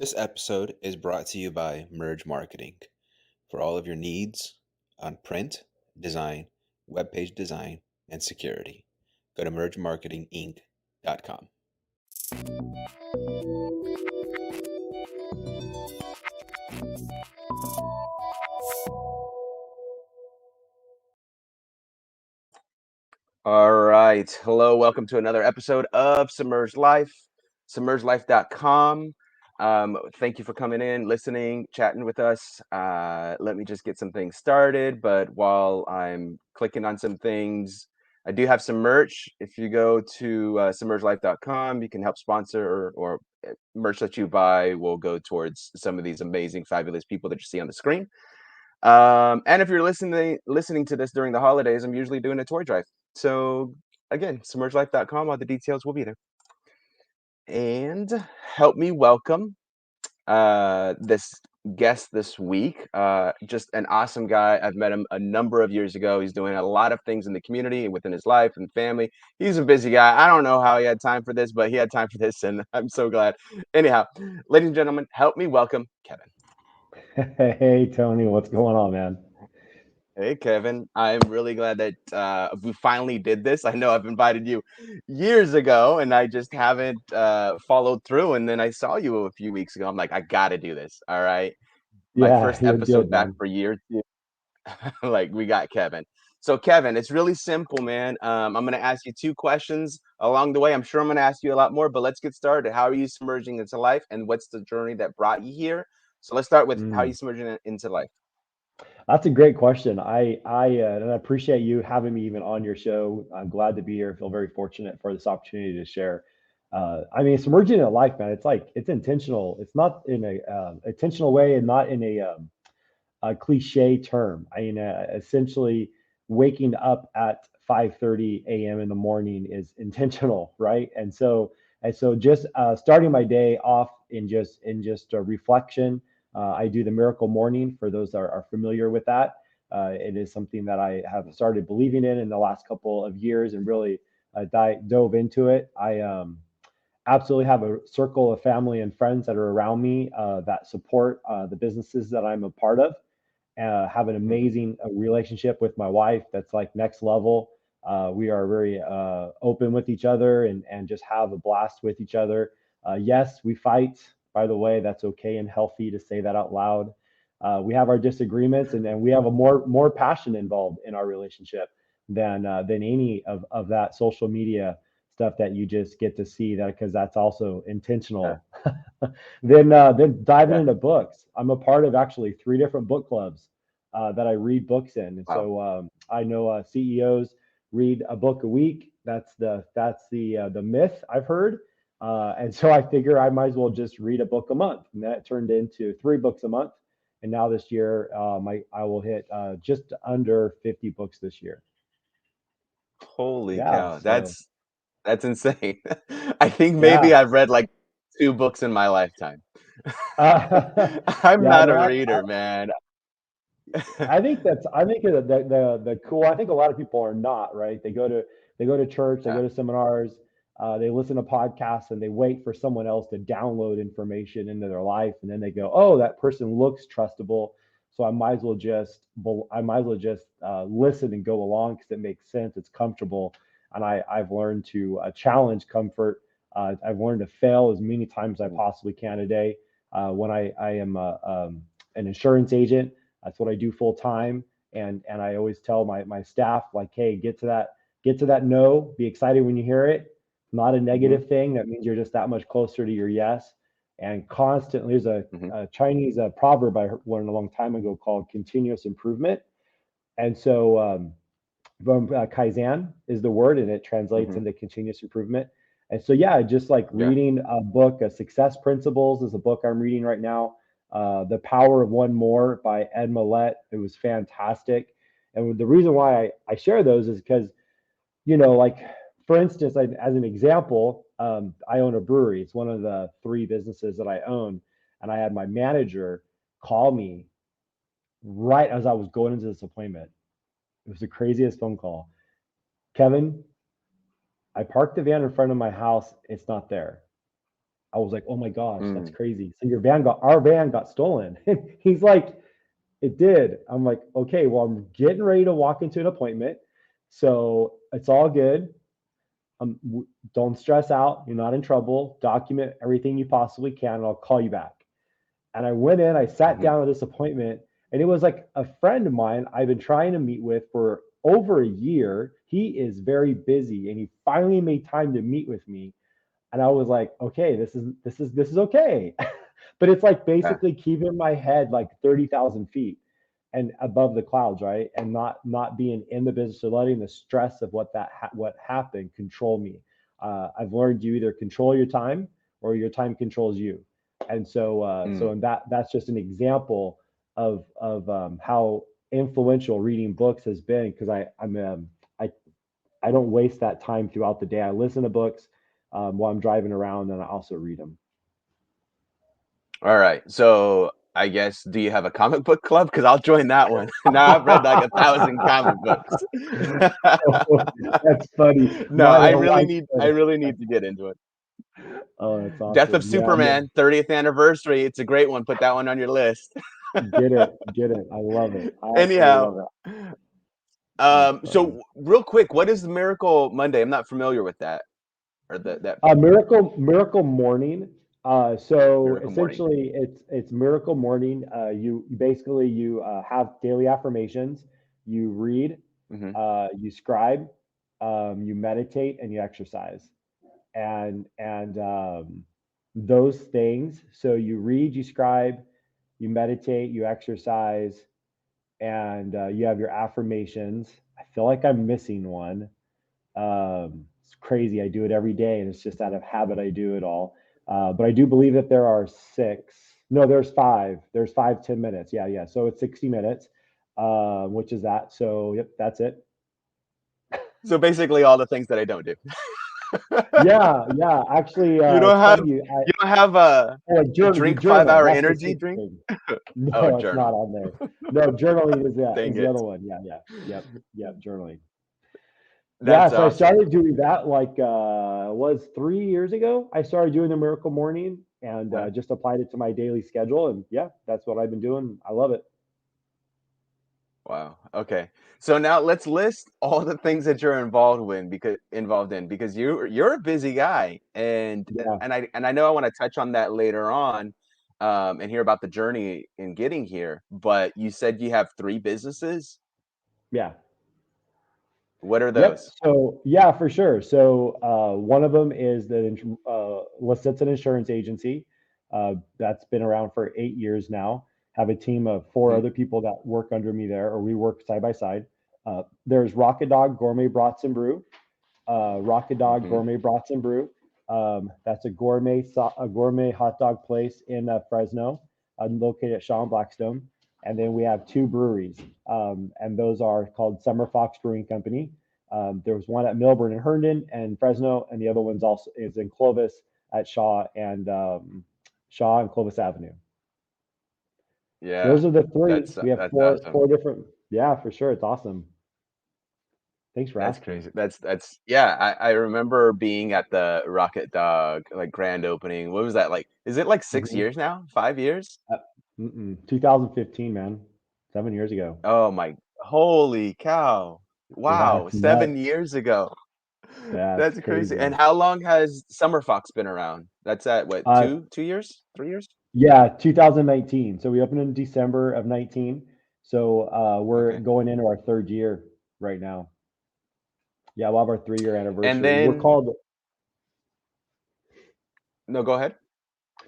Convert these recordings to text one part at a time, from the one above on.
This episode is brought to you by Merge Marketing for all of your needs on print, design, web page design, and security. Go to mergemarketinginc.com. All right. Hello. Welcome to another episode of Submerged Life, submergedlife.com. Thank you for coming in, listening, chatting with us. Let me just get some things started. But while I'm clicking on some things, I do have some merch. If you go to submergedlife.com, you can help sponsor or merch that you buy will go towards some of these amazing, fabulous people that you see on the screen. And if you're listening to this during the holidays, I'm usually doing a toy drive. So again, submergedlife.com, all the details will be there. And help me welcome this guest this week. Just an awesome guy. I've met him a number of years ago. He's doing a lot of things in the community and within his life and family. He's a busy guy. I don't know how he had time for this, but he had time for this, and I'm so glad. Anyhow, ladies and gentlemen, help me welcome Kevin. Hey Tony, what's going on, man? Hey, Kevin. I'm really glad that we finally did this. I know I've invited you years ago and I just haven't followed through. And then I saw you a few weeks ago. I'm like, I got to do this. All right. My Yeah, first you're good, episode back man. for year two. Like, we got Kevin. So, Kevin, it's really simple, man. I'm going to ask you two questions along the way. I'm sure I'm going to ask you a lot more, but let's get started. How are you submerging into life and what's the journey that brought you here? So, let's start with how you Mm. submerging into life. That's a great question. And I appreciate you having me even on your show. I'm glad to be here. I feel very fortunate for this opportunity to share. Submerging in life, man. It's like it's intentional. It's not in a intentional way, and not in a cliche term. Essentially, waking up at 5:30 a.m. in the morning is intentional, right? And so just starting my day off in just a reflection. I do the miracle morning for those that are familiar with that. It is something that I have started believing in the last couple of years and really dove into it. I absolutely have a circle of family and friends that are around me that support the businesses that I'm a part of. Have an Mhm. amazing relationship with my wife that's like next level. We are very open with each other and just have a blast with each other. Yes, we fight. By the way, that's okay and healthy to say that out loud. We have our disagreements, and we have a more passion involved in our relationship than any of that social media stuff that you just get to see, that because that's also Yeah. intentional. Then diving Yeah. into books. I'm a part of actually three different book clubs that I read books in, and Wow. so I know CEOs read a book a week. That's the myth I've heard, and so I figure I might as well just read a book a month, and that turned into three books a month. And now this year, I will hit just under 50 books this year. Holy Yeah, cow. so That's insane. I think maybe yeah. I've read like two books in my lifetime. I'm Yeah, not no, a reader, man. I think the cool. I think a lot of people are not, right. They go to church, they Yeah. go to seminars, they listen to podcasts, and they wait for someone else to download information into their life, and then they go, "Oh, that person looks trustable, so I might as well just listen and go along because it makes sense, it's comfortable." And I've learned to challenge comfort. I've learned to fail as many times as I Mhm. possibly can a day. When I am an insurance agent, that's what I do full time. And I always tell my staff, like, hey, get to that no, be excited when you hear it. Not a Mhm. negative thing. That means you're just that much closer to your yes. And constantly, there's a, Mhm. a Chinese proverb I learned a long time ago called continuous improvement. And so Kaizen is the word, and it translates Mhm. into continuous improvement. And so, yeah, just like Yeah. reading a book, Success Principles is a book I'm reading right now. The Power of One More by Ed Millett. It was fantastic. And the reason why I share those is because, like, for instance, as an example, I own a brewery. It's one of the three businesses that I own. And I had my manager call me right as I was going into this appointment. It was the craziest phone call. Kevin, I parked the van in front of my house. It's not there. I was like, oh my gosh, that's Mm. crazy. So our van got stolen. He's like, it did. I'm like, okay, well, I'm getting ready to walk into an appointment. So it's all good. Don't stress out. You're not in trouble. Document everything you possibly can, and I'll call you back. And I went in, I sat Mhm. down at this appointment, and it was like a friend of mine I've been trying to meet with for over a year. He is very busy, and he finally made time to meet with me. And I was like, okay, this is okay. But it's like Yeah. basically keeping my head like 30,000 feet and above the clouds, right? And not being in the business or letting the stress of what happened control me. I've learned you either control your time or your time controls you. And so Mm. in that's just an example of how influential reading books has been, because I I don't waste that time throughout the day. I listen to books while I'm driving around, and I also read them. All right. So I guess, do you have a comic book club? Because I'll join that one. Now I've read like 1,000 comic books. Oh, that's funny. No, My I wife said, really need to get into it. "Oh, that's Death of awesome. Yeah, no, Superman, 30th anniversary. It's a great one. Put that one on your list. get it, get it. I love it. I absolutely Anyhow, love it. That's funny. so real quick, what is the Miracle Monday? I'm not familiar with that or that book. Miracle Morning. So Miracle Morning. essentially, it's Miracle Morning. You basically you have daily affirmations. You read, Hmm. you scribe, you meditate, and you exercise. And those things. So you read, you scribe, you meditate, you exercise, and you have your affirmations. I feel like I'm missing one. It's crazy. I do it every day, and it's just out of habit. I do it all. But I do believe that there are six. No, there's five. There's five, 10 minutes. Yeah, yeah. So it's 60 minutes, which is that. So yep, that's it. So basically, all the things that I don't do. Yeah, yeah. Actually, You don't it's have funny. you don't have a You drink five journal. hour That's the energy sixth drink. thing. Oh, No, it's not journal. on there. No, journaling is Dang the it. other one. Yeah, yeah, yep, yep, journaling. Yeah, That's so I awesome. started doing that like was 3 years ago. I started doing the Miracle Morning and Uh, just applied it to my daily schedule, and yeah, that's what I've been doing. I love it. Wow. Okay. So now let's list all the things that you're involved in, because you're a busy guy, Yeah, and I know I want to touch on that later on, and hear about the journey in getting here. But you said you have 3 businesses. yeah. What are Yep. those? So yeah, for sure. So one of them is the Lisitsin insurance agency. That's been around for 8 years now. Have a team of four Hmm. other people that work under me there, or we work side by side. There's Rocket Dog Gourmet Brats and Brew. Rocket Dog Hmm. Gourmet Brats and Brew. That's a gourmet hot dog place in Fresno, located at Shaw and Blackstone. And then we have two breweries, and those are called Summer Fox Brewing Company. There was one at Milburn and Herndon and Fresno, and the other one's also is in Clovis at Shaw and Clovis Avenue. Yeah, Those are the three. We have that's four awesome. different. Yeah, for sure. It's awesome. Thanks for That's asking. crazy. That's yeah. I remember being at the Rocket Dog like grand opening. What was that like? Is it like six Mhm. years now? 5 years? 2015, man. 7 years ago. Oh my, holy cow. Yeah, Wow, it's seven nuts. years ago. Yeah, it's That's crazy. And crazy. how long has Summer Fox been around? That's at what, Uh, 2 years? 3 years? yeah, 2019. So we opened in December of 19. So we're Okay. going into our third year right now. Yeah, we'll have our 3 year And anniversary. We're then, called no, go ahead.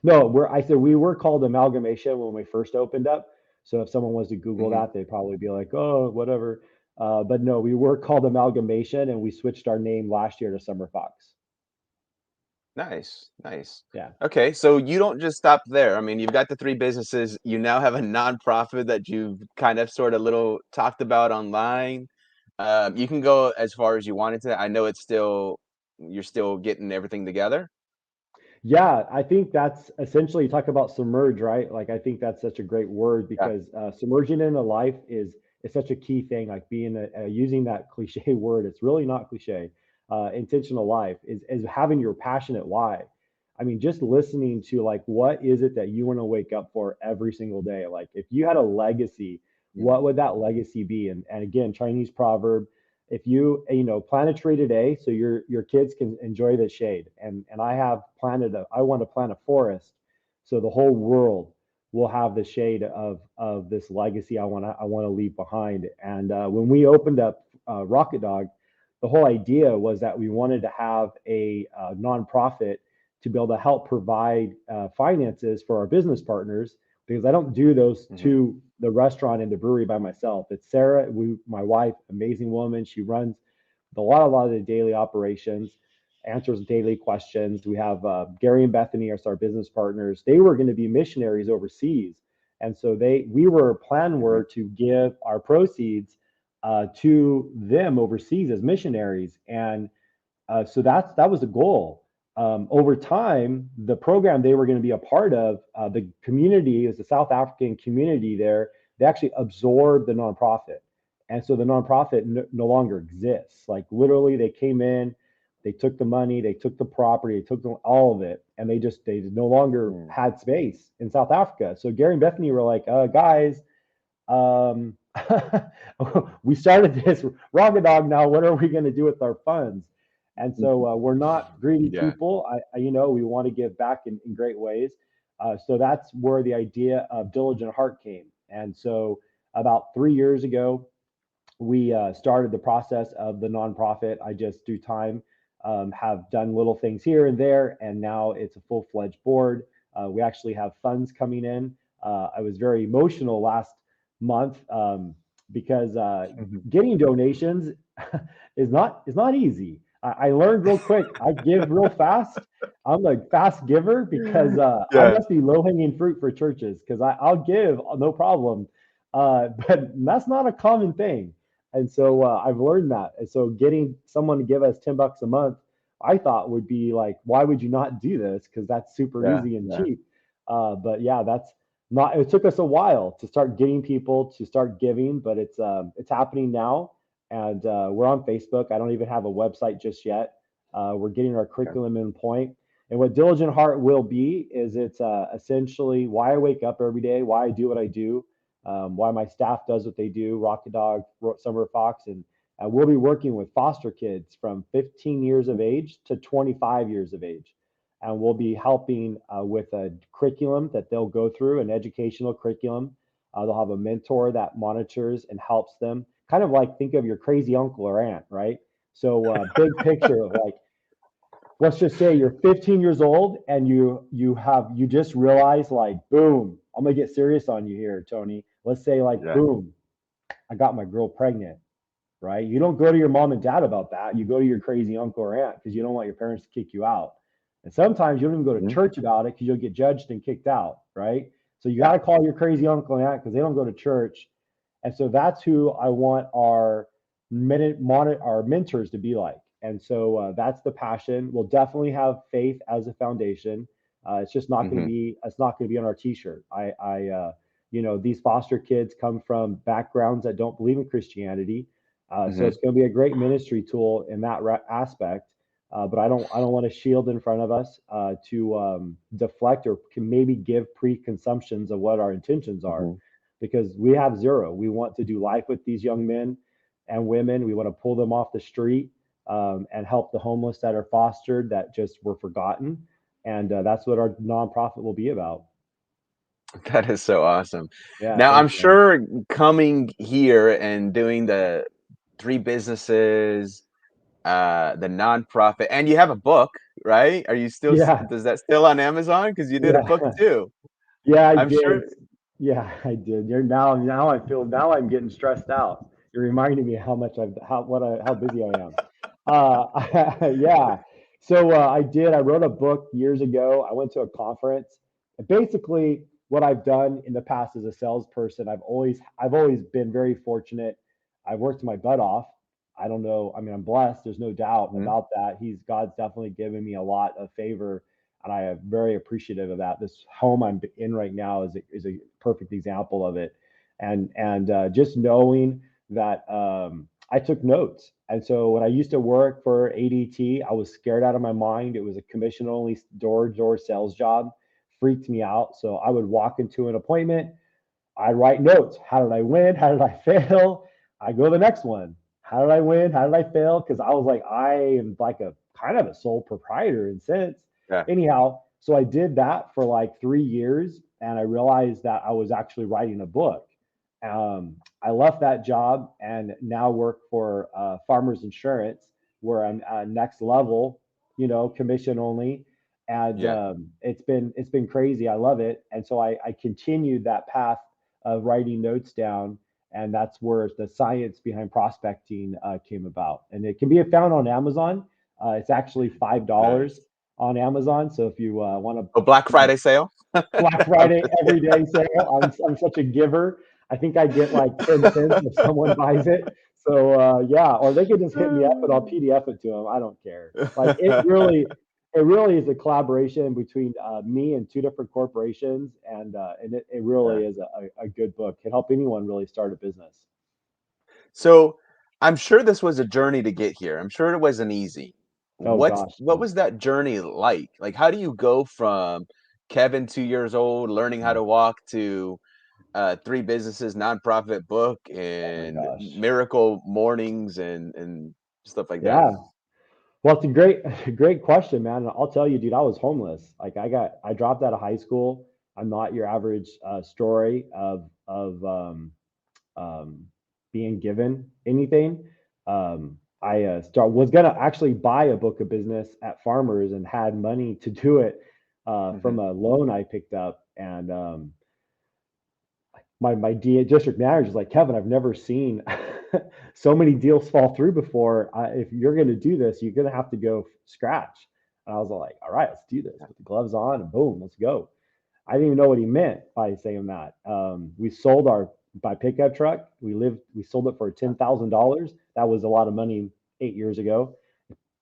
no, I said we were called Amalgamation when we first opened up. So if someone was to Google Hmm. that, they'd probably be like, oh, whatever. But no, we were called Amalgamation, and we switched our name last year to Summer Fox. Nice, nice. Yeah. Okay, so you don't just stop there. I mean, you've got the 3 businesses. You now have a nonprofit that you've kind of sort of little talked about online. You can go as far as you wanted to. I know you're still getting everything together. Yeah, I think that's essentially you talk about submerge, right? Like I think that's such a great word Yeah. because submerging into life is such a key thing. Like being using that cliche word, it's really not cliche. Intentional life is having your passionate why. I mean, just listening to like, what is it that you want to wake up for every single day? Like, if you had a legacy, Mhm. what would that legacy be? And again, Chinese proverb, if you, plant a tree today so your kids can enjoy the shade. And I want to plant a forest so the whole world will have the shade of this legacy I want to leave behind. And when we opened up Rocket Dog, the whole idea was that we wanted to have a nonprofit to be able to help provide finances for our business partners, because I don't do those Mhm. two, the restaurant and the brewery, by myself. It's Sarah, my wife, amazing woman. She runs a lot of the daily operations, answers daily questions. We have Gary and Bethany as our business partners. They were going to be missionaries overseas, and so plan Mhm. were to give our proceeds to them overseas as missionaries, and so that was the goal. Over time, the program they were going to be a part of, the community is the South African community there. They actually absorbed the nonprofit, and so the nonprofit no longer exists. Like literally, they came in, they took the money, they took the property, they took all of it, and they no longer Mm. had space in South Africa. So Gary and Bethany were like, guys, um, we started this Rocket Dog. Now, what are we going to do with our funds? And so we're not greedy Yeah. people. We want to give back in great ways. So that's where the idea of Diligent Heart came. And so about 3 years ago, we started the process of the nonprofit. I just through time have done little things here and there, and now it's a full-fledged board. We actually have funds coming in. I was very emotional last month because Mhm. getting donations is not easy. I learned real quick. I give real fast. I'm a fast giver because I Yeah. must be low-hanging fruit for churches, because I'll give no problem. But that's not a common thing. And so I've learned that. And so getting someone to give us $10 a month, I thought would be like, why would you not do this? Because that's super Yeah. easy and Yeah. cheap. But yeah, that's not. It took us a while to start getting people to start giving, but it's happening now, and we're on Facebook. I don't even have a website just yet. We're getting our Okay. curriculum in point. And what Diligent Heart will be is it's essentially why I wake up every day, why I do what I do, why my staff does what they do, Rocket Dog, Summer Fox, and we'll be working with foster kids from 15 years of age to 25 years of age. And we'll be helping with a curriculum that they'll go through, an educational curriculum. They'll have a mentor that monitors and helps them, kind of like think of your crazy uncle or aunt, right? So, big picture of like, let's just say you're 15 years old and you just realize like, boom, I'm gonna get serious on you here, Tony. Let's say like, Yeah. boom, I got my girl pregnant, right? You don't go to your mom and dad about that. You go to your crazy uncle or aunt because you don't want your parents to kick you out. And sometimes you don't even go to Mhm. church about it because you'll get judged and kicked out, right? So you got Yeah. to call your crazy uncle and aunt because they don't go to church. And so that's who I want our mentors to be like. And so that's the passion. We'll definitely have faith as a foundation. Mhm. It's not going to be on our t-shirt. These foster kids come from backgrounds that don't believe in Christianity. So Mhm. it's going to be a great ministry tool in that aspect. But I don't want to shield in front of us to deflect or can maybe give preconceptions of what our intentions are, Mhm. because we have zero. We want to do life with these young men and women. We want to pull them off the street and help the homeless that are fostered that just were forgotten. And that's what our nonprofit will be about. That is so awesome. Yeah, Now, I'm thanks, man. sure coming here and doing the 3 businesses, the nonprofit, and you have a book, right? Are you still s Yeah, Does that still on Amazon? Because you did a book yeah. too. Yeah, I I'm sure. did. Yeah, I did. Now I feel now I'm getting stressed out. You're reminding me how much how busy I am. Yeah. So I did. I wrote a book years ago. I went to a conference. And basically, what I've done in the past as a salesperson, I've always been very fortunate. I've worked my butt off. I don't know. I mean, I'm blessed. There's no doubt Mhm. about that. God's definitely given me a lot of favor, and I am very appreciative of that. This home I'm in right now is a perfect example of it, and just knowing that. I took notes. And so when I used to work for ADT, I was scared out of my mind. It was a commission only door to door sales job, freaked me out. So I would walk into an appointment, I write notes. How did I win? How did I fail? I go to the next one. How did I win? How did I fail? Because I was like, I am like a kind of a sole proprietor in sense. Yeah. Anyhow, so I did that for like 3 years, and I realized that I was actually writing a book. I left that job and now work for Farmers Insurance, where I'm next level, commission only, and Yeah. it's been crazy. I love it, and so I continued that path of writing notes down, and that's where the science behind prospecting came about. And it can be found on Amazon. It's actually $5 Nice. on Amazon. So if you want to, Oh, Black you know, Friday sale. Black I'm Friday just every kidding. day sale. I'm such a giver. I think I get like 10 cents if someone buys it. So yeah, or they could just hit me up and I'll PDF it to them. I don't care. Like it really is a collaboration between me and two different corporations, and it Yeah. really is a good book. Can help anyone really start a business. So I'm sure this was a journey to get here. I'm sure it wasn't easy. Oh gosh, What was that journey like? Like, how do you go from Kevin, 2 years old, learning how yeah. to walk to three businesses, nonprofit book, Oh my and gosh, miracle mornings and stuff like that? yeah. Well, it's a great, great question, man. And I'll tell you, dude, I was homeless. Like I dropped out of high school. I'm not your average story of um, being given anything. I was gonna actually buy a book of business at Farmers and had money to do it Hmm. from a loan I picked up, and my district manager is like, Kevin, I've never seen so many deals fall through before. If you're going to do this, you're going to have to go scratch. And I was like, all right, let's do this. Put the gloves on and boom, let's go. I didn't even know what he meant by saying that. We sold our my pickup truck. We sold it for $10,000. That was a lot of money 8 years ago.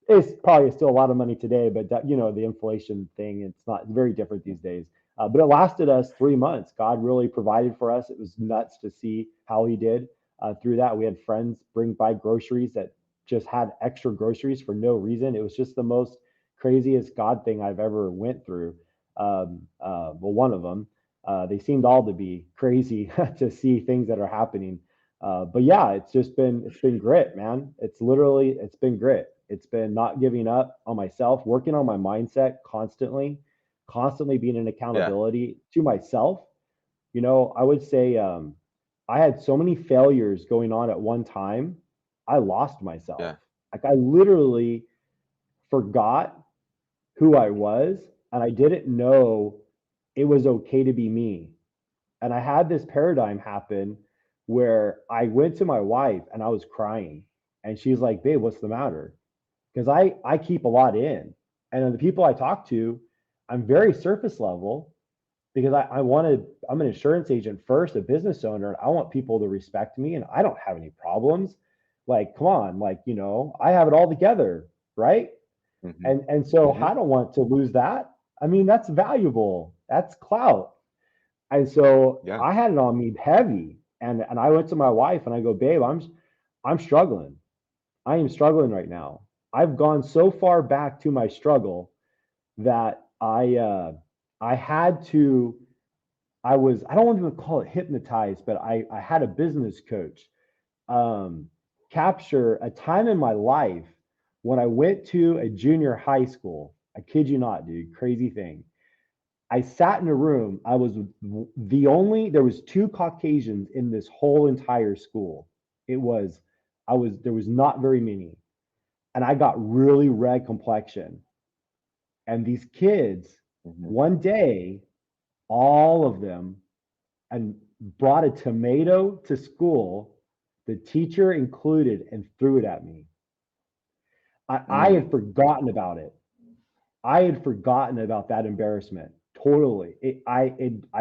It's probably still a lot of money today, but the inflation thing, it's very different these days. But it lasted us 3 months. God really provided for us. It was nuts to see how He did through that. We had friends bring by groceries that just had extra groceries for no reason. It was just the most craziest God thing I've ever went through. Well, one of them. They seemed all to be crazy to see things that are happening. But yeah, it's been grit, man. It's been grit. It's been not giving up on myself, working on my mindset constantly being an Yeah. accountability to myself. I would say I had so many failures going on at one time. I lost myself. Yeah. Like I literally forgot who I was, and I didn't know it was okay to be me. And I had this paradigm happen where I went to my wife and I was crying. And she's like, babe, what's the matter? Because I keep a lot in. And the people I talk to, I'm very surface level because I'm an insurance agent first, a business owner. I want people to respect me and I don't have any problems. Like, come on, like, I have it all together, right? Hmm. And so Hmm. I don't want to lose that. I mean, that's valuable. That's clout. And so Yeah. I had it on me heavy. And I went to my wife and I go, babe, I'm struggling. I am struggling right now. I've gone so far back to my struggle that I had to I don't want to call it hypnotized, but I had a business coach um, capture a time in my life when I went to a junior high school. I kid you not, dude, crazy thing. I sat in a room. There was two Caucasians in this whole entire school. It was, there was not very many. And I got really red complexion. And these kids, Hmm. one day, all of them, and brought a tomato to school, the teacher included, and threw it at me. I had Mm. forgotten about it. I had forgotten about that embarrassment totally. I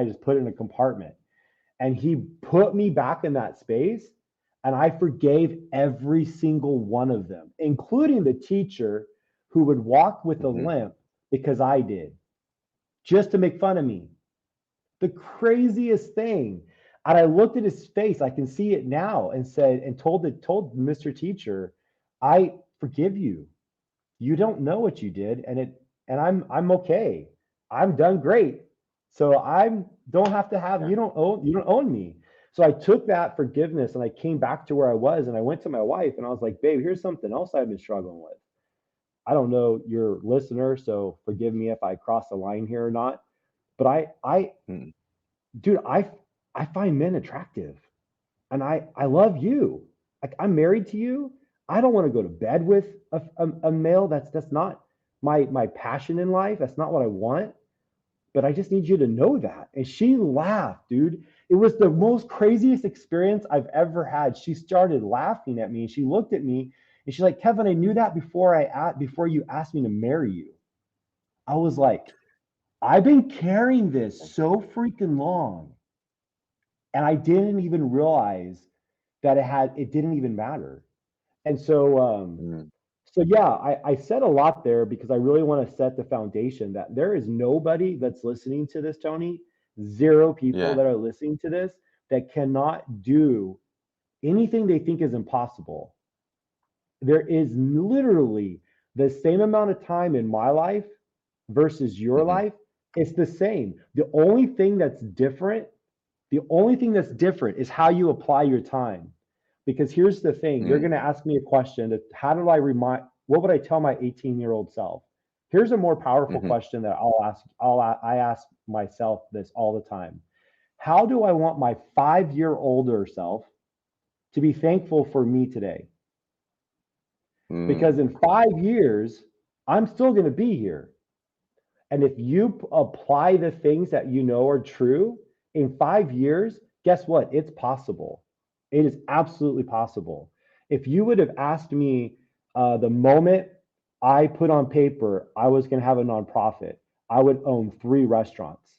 just put it in a compartment, and he put me back in that space, and I forgave every single one of them, including the teacher who would walk with a Hmm. limp because I did, just to make fun of me. The craziest thing. And I looked at his face, I can see it now, and said, and told Mr. Teacher, I forgive you. You don't know what you did, and I'm okay. I'm done great. So I'm don't have to have Yeah. you don't own me. So I took that forgiveness and I came back to where I was and I went to my wife and I was like, babe, here's something else I've been struggling with. I don't know your listener, so forgive me if I cross the line here or not. But Mm. dude, I find men attractive and I love you. Like I'm married to you. I don't want to go to bed with a male. That's not my passion in life. That's not what I want. But I just need you to know that. And she laughed, dude. It was the most craziest experience I've ever had. She started laughing at me. She looked at me and she's like, Kevin, I knew that before you asked me to marry you. I was like, I've been carrying this so freaking long and I didn't even realize that it didn't even matter. And Mm. so yeah, I said a lot there because I really want to set the foundation that there is nobody that's listening to this, Tony, zero people Yeah. that are listening to this that cannot do anything they think is impossible. There is literally the same amount of time in my life versus your Hmm. life. It's the same. The only thing that's different is how you apply your time. Because here's the thing, you're Mm. going to ask me a question that how do I remind what would I tell my 18-year-old self? Here's a more powerful Hmm. question that I ask myself this all the time. How do I want my 5-year older self to be thankful for me today? Because Mm. in 5 years, I'm still going to be here. And if you apply the things that you know are true in 5 years, guess what? It's possible. It is absolutely possible. If you would have asked me the moment I put on paper I was going to have a nonprofit, I would own 3 restaurants.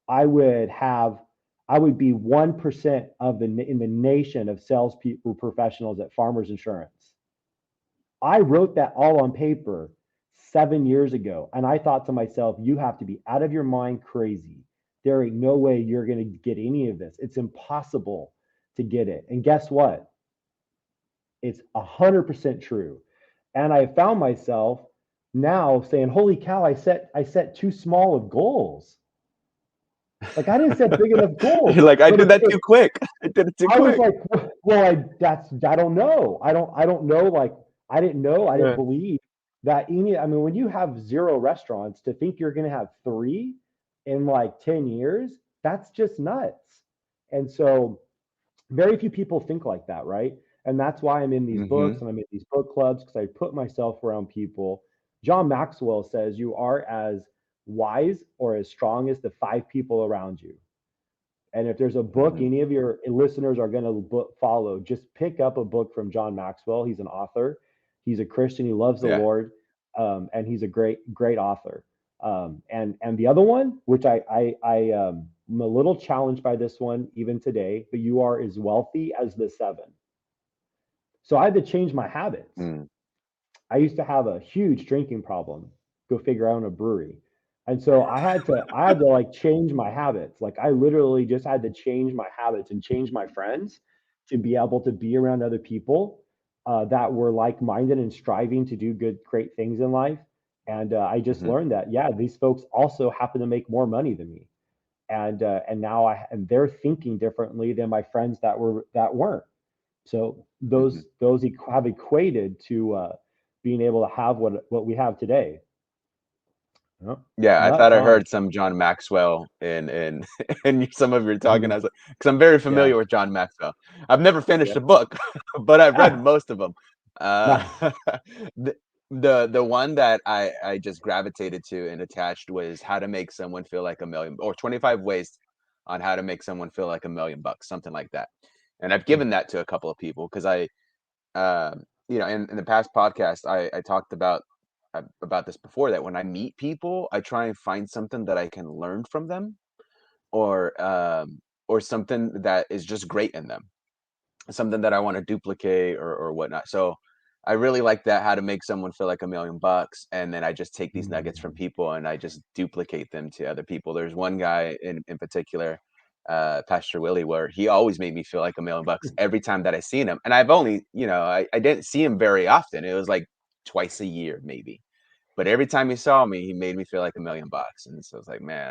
I would have, I would be 1% of in the nation of salespeople professionals at Farmers Insurance. I wrote that all on paper 7 years ago. And I thought to myself, you have to be out of your mind crazy. There ain't no way you're going to get any of this. It's impossible to get it. And guess what? It's 100% true. And I found myself now saying, holy cow, I set too small of goals. Like I didn't set big enough goals. You're like, I But did that too quick. I did it too I was quick. like, well, I don't know. I don't know. Like, I didn't know. I didn't Yeah. believe that any. I mean, when you have 0 restaurants, to think you're going to have 3 in like 10 years, that's just nuts. And so, very few people think like that, right? And that's why I'm in these books Hmm. and I'm in these book clubs because I put myself around people. John Maxwell says you are as wise or as strong as the 5 people around you. And if there's a book Hmm. any of your listeners are going to follow, just pick up a book from John Maxwell. He's an author. He's a Christian. He loves the Yeah. Lord, and he's a great author. And the other one, which I'm a little challenged by this one even today, but you are as wealthy as the 7. So I had to change my habits. Mm. I used to have a huge drinking problem. Go figure out a brewery. And so I had to like change my habits. Like I literally just had to change my habits and change my friends to be able to be around other people that were like-minded and striving to do good, great things in life. And I just Hmm. learned that yeah, these folks also happen to make more money than me. And now and they're thinking differently than my friends that weren't. So Hmm. those have equated to being able to have what we have today. Yep. Yeah, I thought Nuts, I huh? heard some John Maxwell in in some of your talking. Mhm. I was like, because I'm very Yeah. familiar with John Maxwell. I've never finished Yep. a book, but I've read Ah, most of them. Uh, nice. the the one that I just gravitated to and attached was how to make someone feel like a million, or 25 ways on how to make someone feel like $1 million, something like that. And I've Mm, given that to a couple of people because in the past podcast, I talked about this before, that when I meet people, I try and find something that I can learn from them, or something that is just great in them, something that I want to duplicate or whatnot. So I really like that, how to make someone feel like $1 million, and then I just take these nuggets from mm, people and I just duplicate them to other people. There's one guy in particular. Pastor Willie, where he always made me feel like $1,000,000 every time that I seen him. And I've only, I didn't see him very often. It was like twice a year, maybe. But every time he saw me, he made me feel like $1,000,000. And so I was like, man,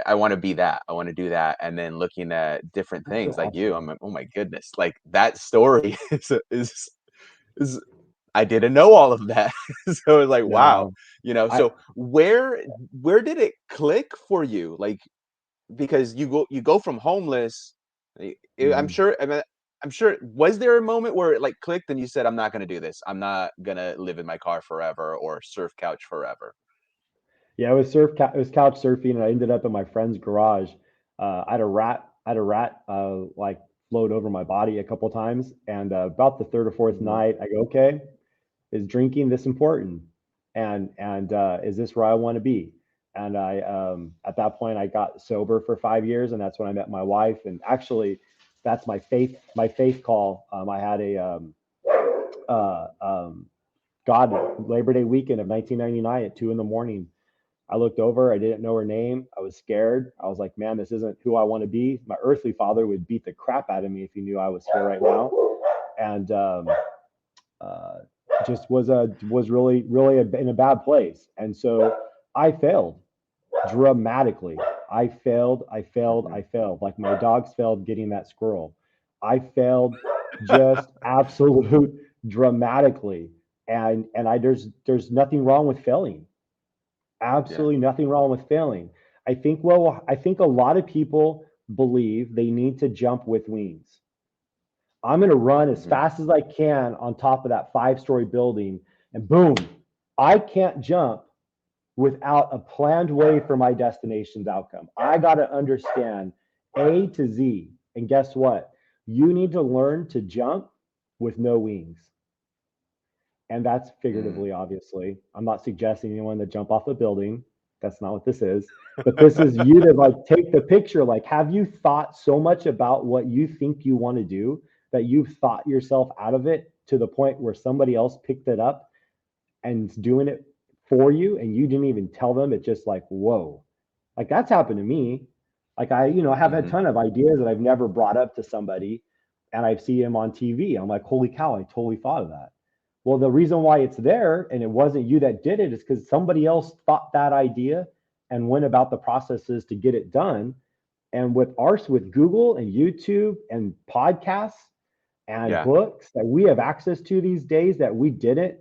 I want to be that. I want to do that. And then looking at different That's so things like you, I'm awesome. like, oh my goodness, like that story is I didn't know all of that. So it's like, wow, No, I so where did it click for you? Like, because you go from homeless. I'm mhm. sure. I'm sure. Was there a moment where it like clicked and you said, "I'm not going to do this. I'm not going to live in my car forever or surf couch forever." Yeah, it was couch surfing, and I ended up in my friend's garage. I had a rat like float over my body a couple times, and about the third or fourth Hmm. night, I go, okay, is drinking this important? And is this where I want to be? And I at that point I got sober for 5 years, and that's when I met my wife. And actually, that's my faith call. I had a God Labor Day weekend of 1999 at 2 in the morning. I looked over. I didn't know her name. I was scared. I was like, man, this isn't who I want to be. My earthly father would beat the crap out of me if he knew I was here right now. And uh, just was really in a bad place. And so I failed dramatically. I failed. I failed. Hmm. I failed. Like my dogs failed getting that squirrel. I failed just absolute dramatically. And there's nothing wrong with failing. Yeah. Absolutely nothing wrong with failing. I think a lot of people believe they need to jump with wings. I'm going to run as Hmm. fast as I can on top of that 5-story building, and boom, I can't jump without a planned way for my destination's outcome. I got to understand A to Z. And guess what? You need to learn to jump with no wings. And that's Mm. figuratively, obviously. I'm not suggesting anyone to jump off a building. That's not what this is. But this is you to like take the picture. Like, have you thought so much about what you think you want to do that you've thought yourself out of it to the point where somebody else picked it up and is doing it for you and you didn't even tell them? It's just like, whoa. Like that's happened to me. Like I have a Hmm. ton of ideas that I've never brought up to somebody, and I see him on TV. I'm like, holy cow, I totally thought of that. Well, the reason why it's there and it wasn't you that did it is because somebody else thought that idea and went about the processes to get it done. And with Google and YouTube and podcasts and Yeah. books that we have access to these days that we didn't,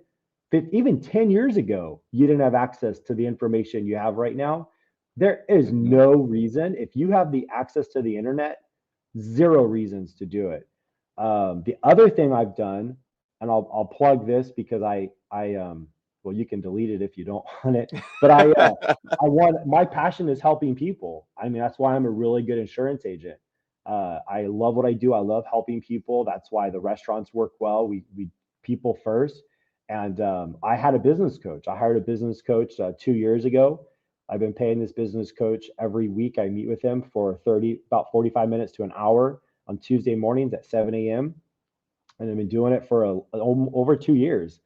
even 10 years ago, you didn't have access to the information you have right now. There is Hmm. no reason, if you have the access to the internet, zero reasons to do it. The other thing I've done, and I'll plug this because well, you can delete it if you don't want it, but I want, my passion is helping people. I mean, that's why I'm a really good insurance agent. I love what I do. I love helping people. That's why the restaurants work well. We people first. And I had a business coach. I hired a business coach 2 years ago. I've been paying this business coach every week. I meet with him for about 45 minutes to an hour on Tuesday mornings at 7 a.m. And I've been doing it for over 2 years.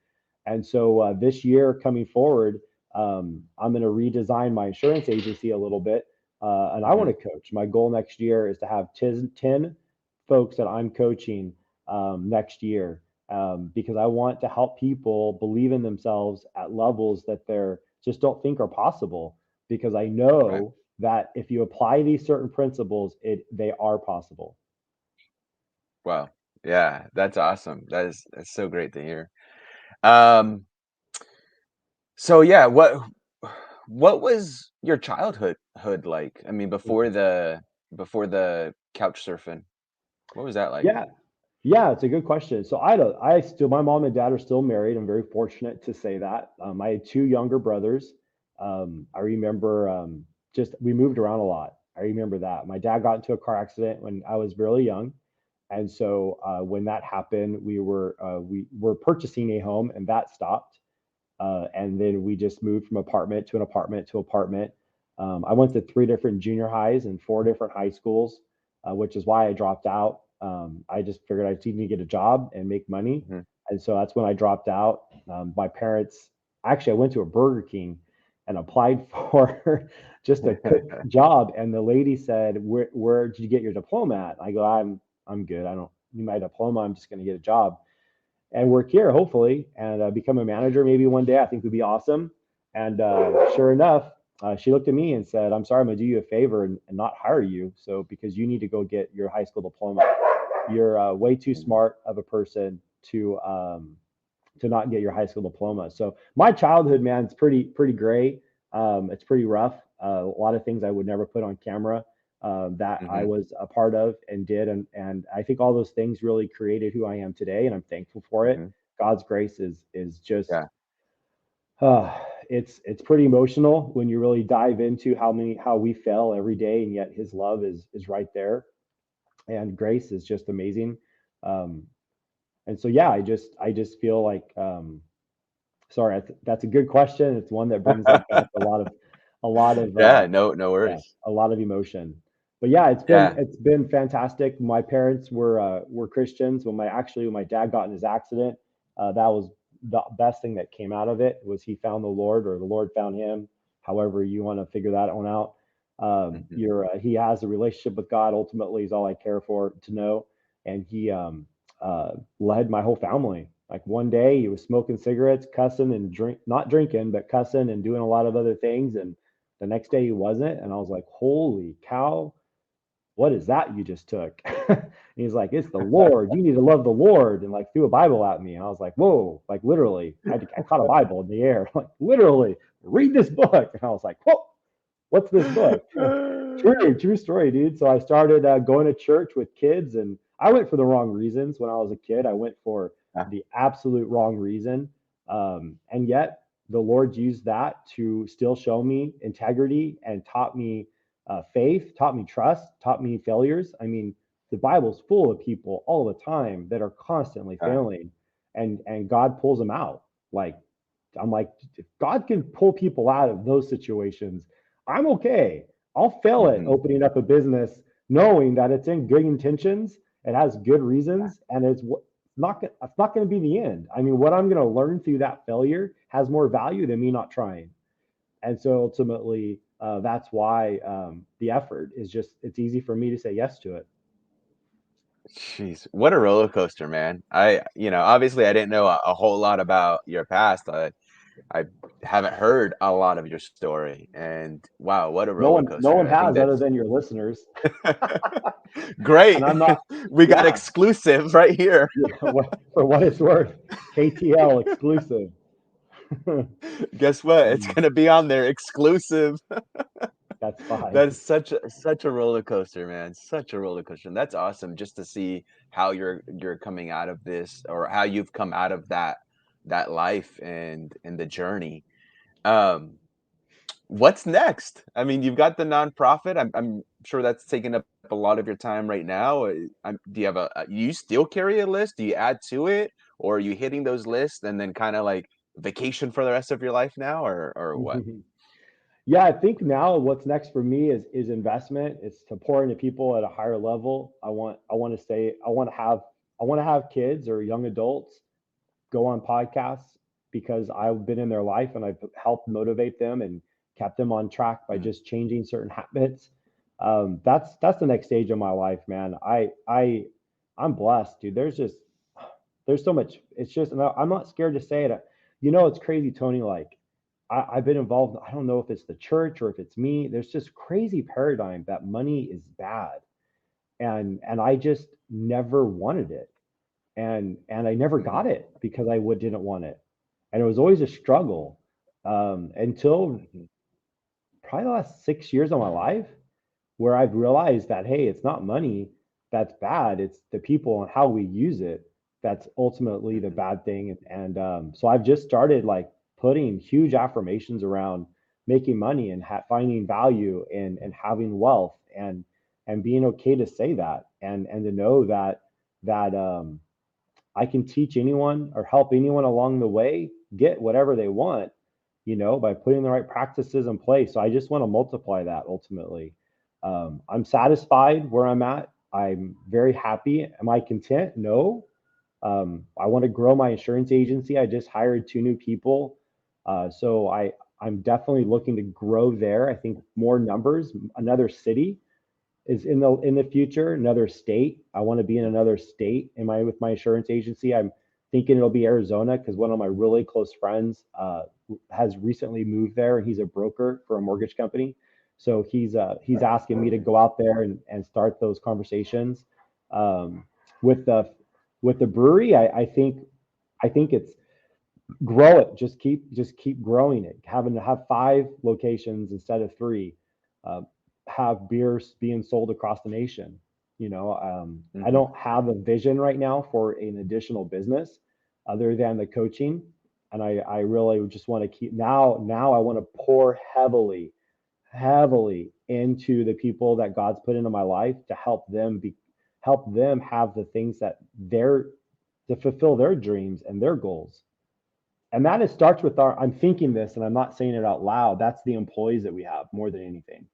And so this year coming forward, I'm going to redesign my insurance agency a little bit. And I want Hmm. to coach. My goal next year is to have 10 folks that I'm coaching next year, because I want to help people believe in themselves at levels that they're just don't think are possible. Because I Right. know that if you apply these certain principles, they are possible. Wow. Yeah, that's awesome. That's so great to hear. Um, so yeah, what was your childhood hood like? I mean, before the couch surfing, what was that like? Yeah, yeah, it's a good question. So I still, my mom and dad are still married. I'm very fortunate to say that. I had two younger brothers. I remember just we moved around a lot. I remember that. My dad got into a car accident when I was really young, and so when that happened, we were purchasing a home, and that stopped. And then we just moved from apartment to an apartment to apartment. I went to three different junior highs and four different high schools, which is why I dropped out. I just figured I just need to get a job and make money. Mhm. And so that's when I dropped out. My parents, actually, I went to a Burger King and applied for just a cook job. And the lady said, where did you get your diploma at? I go, I'm good. I don't need my diploma. I'm just going to get a job and work here, hopefully, and become a manager maybe one day. I think would be awesome. And sure enough, she looked at me and said, I'm sorry, I'm going to do you a favor and not hire you. So, because you need to go get your high school diploma. You're way too smart of a person to not get your high school diploma. So my childhood, man, it's pretty gray. It's pretty rough. A lot of things I would never put on camera that I Hmm. was a part of and did, and I think all those things really created who I am today, and I'm thankful for it. Hmm. God's grace is just Yeah. uh, it's pretty emotional when you really dive into how we fail every day, and yet His love is right there, and grace is just amazing. Um, and so yeah, I just feel like sorry, that's a good question. It's one that brings up back a lot of Yeah. No yeah, worries. a lot of emotion. But yeah, Yeah. it's been fantastic. My parents were Christians. When my dad got in his accident, that was the best thing that came out of it was he found the Lord or the Lord found him. However you want to figure that one out. Hmm. He has a relationship with God. Ultimately, is all I care for to know. And he led my whole family. Like one day he was smoking cigarettes, cussing and not drinking, but cussing and doing a lot of other things. And the next day he wasn't. And I was like, holy cow, what is that you just took? And he's like, it's the Lord. You need to love the Lord. And like threw a Bible at me. And I was like, whoa, like literally, I caught a Bible in the air, like literally read this book. And I was like, whoa, what's this book? True story, dude. So I started going to church with kids, and I went for the wrong reasons when I was a kid. I went for Yeah. the absolute wrong reason, and yet the Lord used that to still show me integrity and taught me faith, taught me trust, taught me failures. I mean, the Bible's full of people all the time that are constantly Yeah. failing, and God pulls them out. Like I'm like, if God can pull people out of those situations, I'm okay. I'll fail at Hmm. opening up a business knowing that it's in good intentions, it has good reasons, and it's not going to be the end. I mean, what I'm going to learn through that failure has more value than me not trying. And so ultimately, that's why the effort is just it's easy for me to say yes to it. Jeez, what a roller coaster, man. Obviously I didn't know a whole lot about your past. I haven't heard a lot of your story, and wow, what a roller No one coaster. I think has other that's than your listeners, and great. I'm not. We got Yeah, exclusive right here. yeah. For what it's worth, KTL exclusive. Guess what? It's um, gonna be on there exclusive. that's fine. That is such a roller coaster, man. Such a roller coaster. And that's awesome just to see how you're coming out of this, or how you've come out of that life and the journey. Um, what's next? I mean, you've got the nonprofit. I'm sure that's taking up a lot of your time right now. Do you have you still carry a list? Do you add to it, or are you hitting those lists and then kind of like vacation for the rest of your life now, or what? Yeah, I think now what's next for me is investment. It's to pour into people at a higher level. I want to have kids or young adults go on podcasts because I've been in their life and I've helped motivate them and kept them on track by Mm, just changing certain habits. That's the next stage of my life, man. I'm blessed, dude. There's so much. It's just and I'm not scared to say it. You know, it's crazy, Tony. Like I've been involved. I don't know if it's the church or if it's me. There's this crazy paradigm that money is bad, and I just never wanted it, and I never mhm, got it because didn't want it, and it was always a struggle until mhm, probably the last 6 years of my life where I've realized that hey, it's not money that's bad; it's the people and how we use it that's ultimately the mhm, bad thing. And so I've just started like putting huge affirmations around making money and finding value and having wealth and being okay to say that and to know that I can teach anyone or help anyone along the way get whatever they want, by putting the right practices in place. So I just want to multiply that ultimately. I'm satisfied where I'm at. I'm very happy. Am I content? No. I want to grow my insurance agency. I just hired two new people. So I'm definitely looking to grow there. I think more numbers, another city is in the future, another state. I want to be in another state in my with my insurance agency. I'm thinking it'll be Arizona because one of my really close friends has recently moved there, and he's a broker for a mortgage company. So he's asking me to go out there and start those conversations um, with the brewery. I think it's grow it. Just keep growing it. Having to have 5 locations instead of 3. Uh, have beers being sold across the nation. I Hmm. don't have a vision right now for an additional business other than the coaching, and I really just want to keep now. I want to pour heavily into the people that God's put into my life to help them have the things that they're to fulfill their dreams and their goals. And that it starts with I'm thinking this and I'm not saying it out loud. That's the employees that we have more than anything.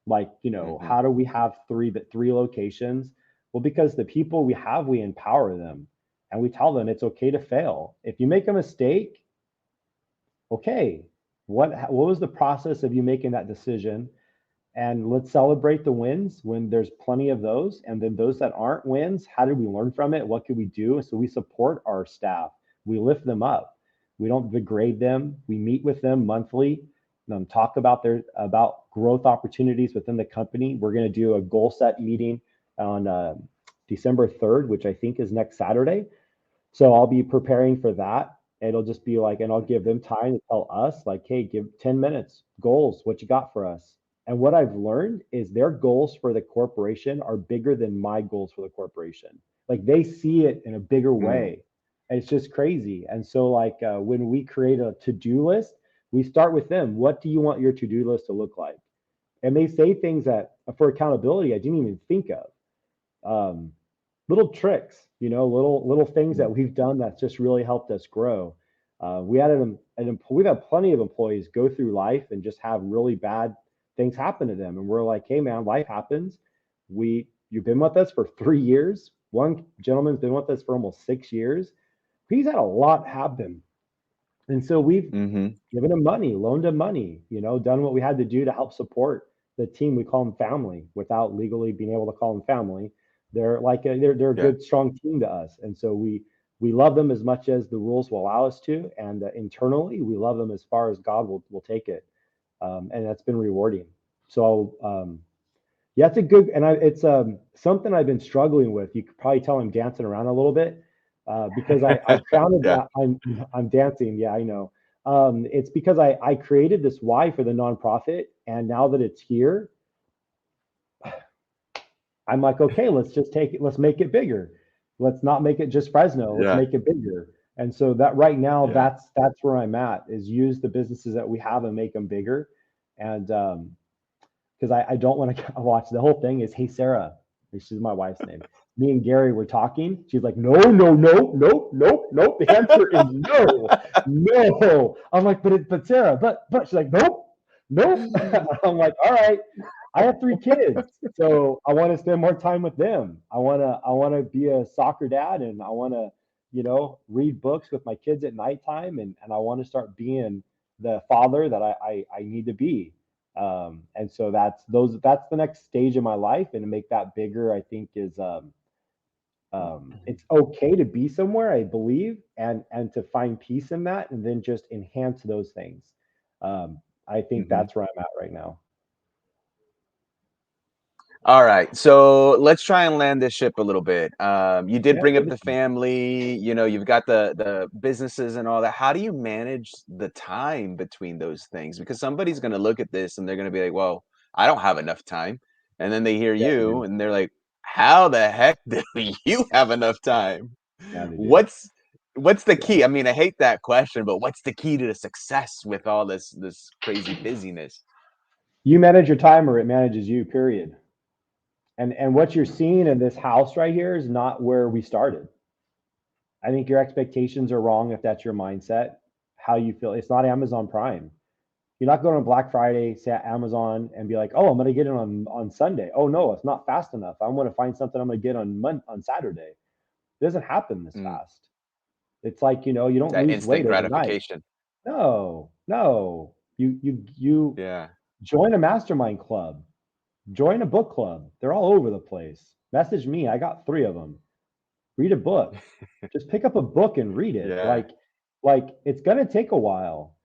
Like, Hmm. how do we have three locations? Well, because the people we have, we empower them and we tell them it's okay to fail. If you make a mistake, okay, what was the process of you making that decision? And let's celebrate the wins when there's plenty of those. And then those that aren't wins, how did we learn from it? What could we do? So we support our staff. We lift them up. We don't degrade them. We meet with them monthly, talk about growth opportunities within the company. We're going to do a goal set meeting on December 3rd, which I think is next Saturday. So I'll be preparing for that. It'll just be like, and I'll give them time to tell us, like, hey, give 10 minutes, goals, what you got for us. And what I've learned is their goals for the corporation are bigger than my goals for the corporation. Like they see it in a bigger Mm. way. And it's just crazy. And so, like, when we create a to do list, we start with them. What do you want your to do list to look like? And they say things that for accountability I didn't even think of. Um, Little tricks, little things that Mm. we've done that's just really helped us grow. We've had plenty of employees go through life and just have really bad things happen to them, and we're like, hey man, life happens. You've been with us for 3 years. One gentleman's been with us for almost 6 years. He's had a lot happen, and so we've Mhm. given him money, loaned him money, done what we had to do to help support the team. We call them family without legally being able to call them family. They're a Yeah. good, strong team to us, and so we love them as much as the rules will allow us to, and internally we love them as far as God will take it, and that's been rewarding. So yeah, it's a good, and it's something I've been struggling with. You could probably tell I'm dancing around a little bit because I founded Yeah. that I'm dancing. Yeah, I know. It's because I created this why for the nonprofit, and now that it's here, I'm like, okay, let's just take it, let's make it bigger. Let's not make it just Fresno. Let's Yeah. make it bigger. And so that right now, Yeah. that's where I'm at, is use the businesses that we have and make them bigger. And because I don't want to watch the whole thing is, hey Sarah, this is my wife's name. Me and Gary were talking. She's like, no, no, no, no, no, no. The answer is no, no. I'm like, but Sarah, but she's like, nope, nope. I'm like, all right. I have 3 kids, so I want to spend more time with them. I want to be a soccer dad, and I want to, read books with my kids at nighttime, and I want to start being the father that I need to be. And so that's the next stage of my life, and to make that bigger, I think is it's okay to be somewhere, I believe, and to find peace in that, and then just enhance those things. I think Mhm. that's where I'm at right now. All right, so let's try and land this ship a little bit. You did Yeah, bring give up it the to me. family, you've got the businesses and all that. How do you manage the time between those things? Because somebody's gonna look at this and they're gonna be like, "Well, I don't have enough time." And then they hear Yeah, they you do. and they're like, "How the heck do you have enough time?" Yeah, they do. What's what's the Yeah. key? I mean, I hate that question, but what's the key to the success with all this crazy busyness? You manage your time, or it manages you. Period. And what you're seeing in this house right here is not where we started. I think your expectations are wrong if that's your mindset. How you feel. It's not Amazon Prime. You're not going on Black Friday, say at Amazon, and be like, "Oh, I'm going to get it on Sunday." Oh no, it's not fast enough. I want to find something I'm going to get on Saturday. It doesn't happen this Mm, fast. It's like, you don't that lose instant weight overnight. gratification. No, no. You Yeah. join a mastermind club, join a book club. They're all over the place. Message me. I got 3 of them. Read a book. Just pick up a book and read it. Yeah. Like it's going to take a while,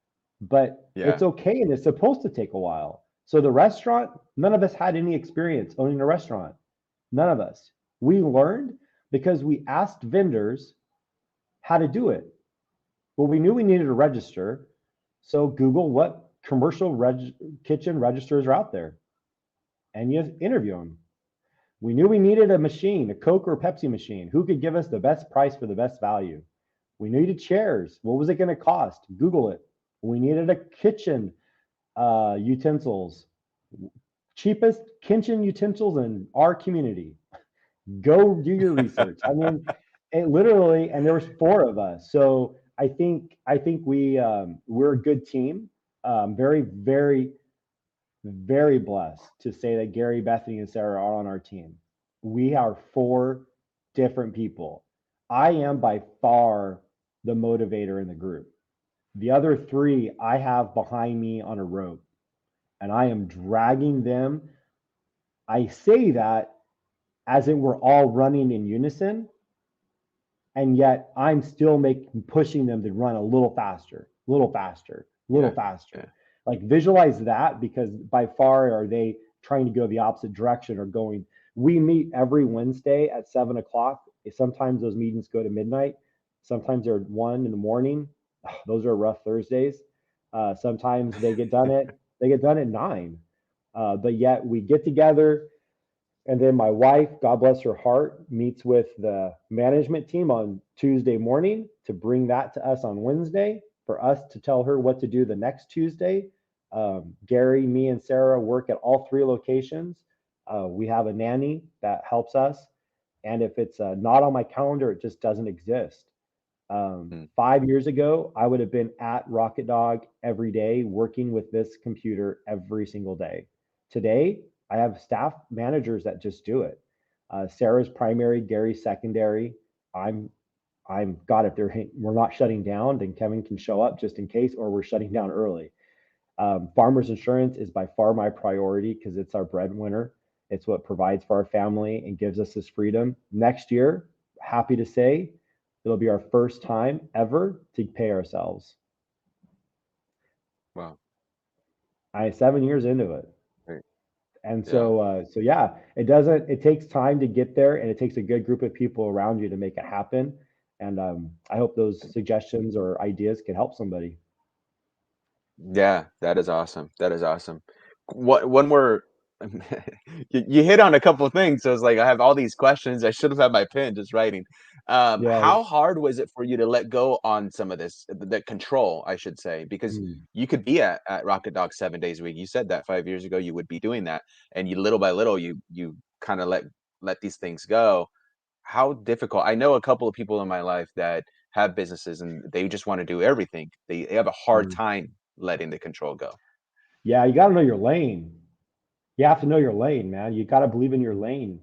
but it's Yeah. okay and it's supposed to take a while. So the restaurant, none of us had any experience owning a restaurant. None of us. We learned because we asked vendors how to do it. Well, we knew we needed to register. So Google what commercial kitchen registers are out there and you interview them. We knew we needed a machine, a Coke or Pepsi machine. Who could give us the best price for the best value? We needed chairs. What was it going to cost? Google it. We needed a kitchen utensils, cheapest kitchen utensils in our community. Go do your research. I mean, it literally, and there was 4 of us. So I think we're a good team. Very, very, very blessed to say that Gary, Bethany, and Sarah are on our team. We are 4 different people. I am by far the motivator in the group. The other 3 I have behind me on a rope, and I am dragging them. I say that as if we're all running in unison, and yet I'm still pushing them to run a little faster, a little faster, a little Yeah. Yeah. faster. Like visualize that because by far are they trying to go the opposite direction or going. We meet every Wednesday at 7 o'clock. Sometimes those meetings go to midnight. Sometimes they're 1 in the morning. Those are rough Thursdays. Sometimes they get done at 9. But yet we get together. And then my wife, God bless her heart, meets with the management team on Tuesday morning to bring that to us on Wednesday for us to tell her what to do the next Tuesday. Gary, me, and Sarah work at all 3 locations. We have a nanny that helps us. And if it's not on my calendar, it just doesn't exist. Mm. 5 years ago, I would have been at Rocket Dog every day, working with this computer every single day. Today, I have staff managers that just do it. Sarah's primary, Gary's secondary. I'm, I'm God. If we're not shutting down, then Kevin can show up just in case, or we're shutting down early. Farmers insurance is by far my priority because it's our breadwinner. It's what provides for our family and gives us this freedom. Next year, happy to say, it'll be our first time ever to pay ourselves. Wow. I 7 years into it. Great. And Yeah. so yeah, it takes time to get there and it takes a good group of people around you to make it happen. And I hope those suggestions or ideas can help somebody. Yeah, that is awesome. That is awesome. What one more you hit on a couple of things. So it's like I have all these questions. I should have had my pen just writing. Yeah. How hard was it for you to let go on some of this, the control, I should say, because Mm. you could be at Rocket Dog 7 days a week. You said that 5 years ago you would be doing that, and you little by little you kind of let these things go. How difficult? I know a couple of people in my life that have businesses and they just want to do everything. They have a hard Mm. time letting the control go. Yeah, you got to know your lane. You have to know your lane, man. You got to believe in your lane.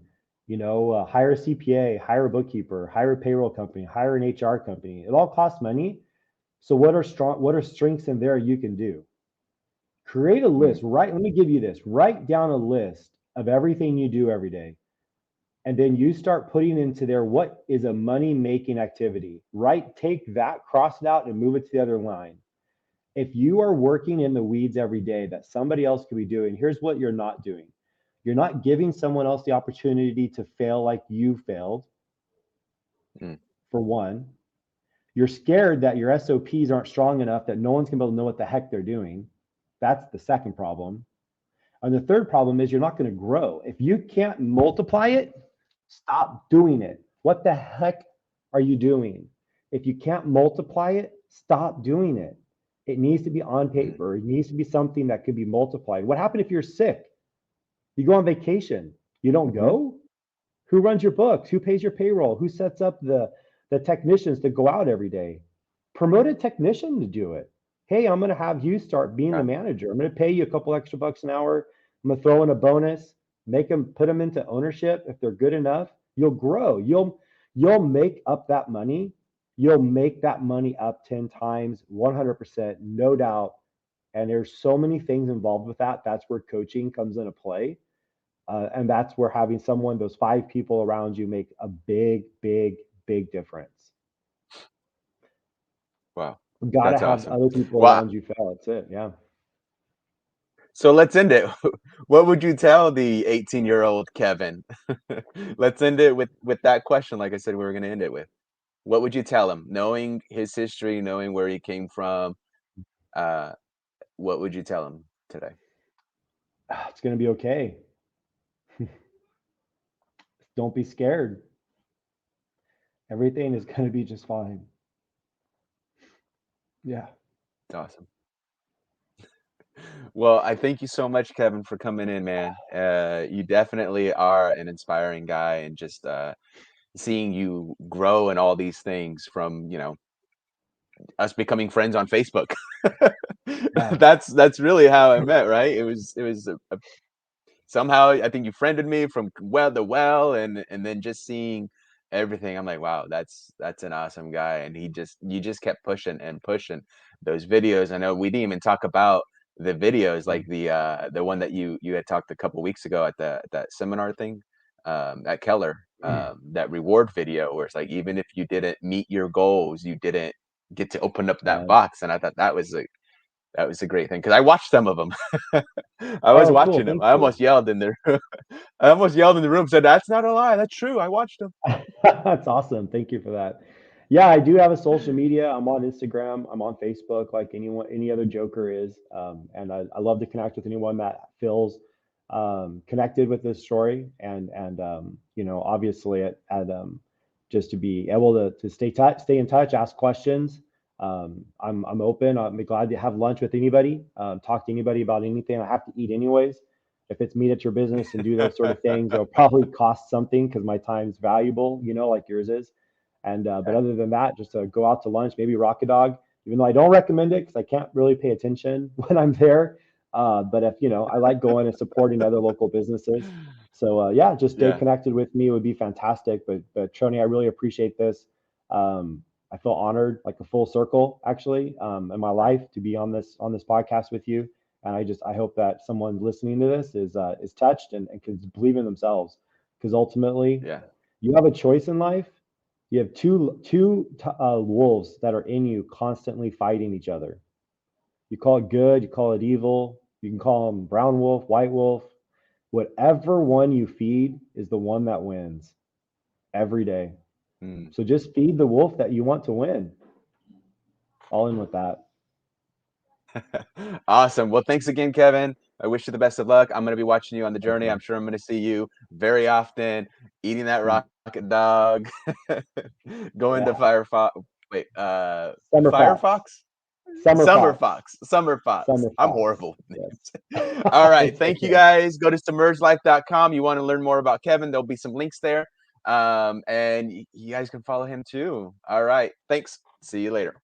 Hire a CPA, hire a bookkeeper, hire a payroll company, hire an HR company. It all costs money. So what are strengths in there you can do? Create a Mm, list, right? Let me give you this. Write down a list of everything you do every day. And then you start putting into there what is a money making activity. Right? Take that, cross it out, and move it to the other line. If you are working in the weeds every day that somebody else could be doing, here's what you're not doing. You're not giving someone else the opportunity to fail like you failed, mm, for one. You're scared that your SOPs aren't strong enough that no one's going to be able to know what the heck they're doing. That's the second problem. And the third problem is you're not going to grow. If you can't multiply it, stop doing it. What the heck are you doing? If you can't multiply it, stop doing it. It needs to be on mm, paper. It needs to be something that could be multiplied. What happened if you're sick? You go on vacation. You don't mhm. go? Who runs your books? Who pays your payroll? Who sets up the technicians to go out every day? Promote a technician to do it. Hey, I'm going to have you start being the Yeah, manager. I'm going to pay you a couple extra bucks an hour. I'm going to throw in a bonus. Put them into ownership. If they're good enough, you'll grow. You'll make up that money. You'll make that money up 10 times, 100%, no doubt. And there's so many things involved with that. That's where coaching comes into play. And that's where having someone, those 5 people around you, make a big, big, big difference. Wow, You got to that's have awesome. other people Well, around you fail. That's it. Yeah. so let's end it. What would you tell the 18-year-old Kevin? Let's end it with that question. Like I said, we were going to end it with. What would you tell him, knowing his history, knowing where he came from? Uh, what would you tell him today? It's going to be okay. Don't be scared. Everything is going to be just fine. Yeah. It's awesome. Well, I thank you so much, Kevin, for coming in, man. You definitely are an inspiring guy, and just seeing you grow in all these things from, us becoming friends on Facebook. Yeah. That's really how I met, right? It was somehow I think you friended me from and then just seeing everything, I'm like, wow, that's an awesome guy. And you just kept pushing and pushing those videos. I know we didn't even talk about the videos, like the one that you had talked a couple weeks ago at that seminar thing, at Keller, that reward video where it's like, even if you didn't meet your goals, you didn't get to open up that Right. box. And I thought that was a great thing, because I watched some of them. I was Oh, cool. watching them. Thank I you. almost yelled in there. I almost yelled in the room, said, "That's not a lie. That's true. I watched them." That's awesome. Thank you for that. Yeah, I do have a social media. I'm on Instagram. I'm on Facebook, like anyone, any other joker is. And I love to connect with anyone that feels connected with this story. And obviously, just to be able to stay in touch, ask questions. I'm open. I'm glad to have lunch with anybody, talk to anybody about anything. I have to eat anyways. If it's meet at your business and do those sort of things, it'll probably cost something because my time's valuable, like yours is. And but Yeah. other than that, just to go out to lunch, maybe rock a dog, even though I don't recommend it because I can't really pay attention when I'm there. But if I like going and supporting other local businesses. So yeah, just stay Yeah. connected with me would be fantastic. But Trony, I really appreciate this. Um, I feel honored, like a full circle actually, in my life to be on this podcast with you. And I hope that someone listening to this is touched and can believe in themselves, because ultimately Yeah. you have a choice in life. You have two wolves that are in you constantly fighting each other. You call it good, you call it evil, you can call them brown wolf, white wolf. Whatever one you feed is the one that wins every day. Mm. So just feed the wolf that you want to win. All in with that. Awesome. Well, thanks again, Kevin. I wish you the best of luck. I'm going to be watching you on the Thank journey. you. I'm sure I'm going to see you very often eating that Mm, rocket dog, going to yeah. Firefox. Wait, Summer Fox. Firefox? Summer Summer Fox. Fox. Summer Fox. Summer I'm Fox. horrible with Yes. names. All right. It's Thank you, okay. guys. Go to submergelife.com. You want to learn more about Kevin, there'll be some links there. And you guys can follow him too. All right. Thanks. See you later.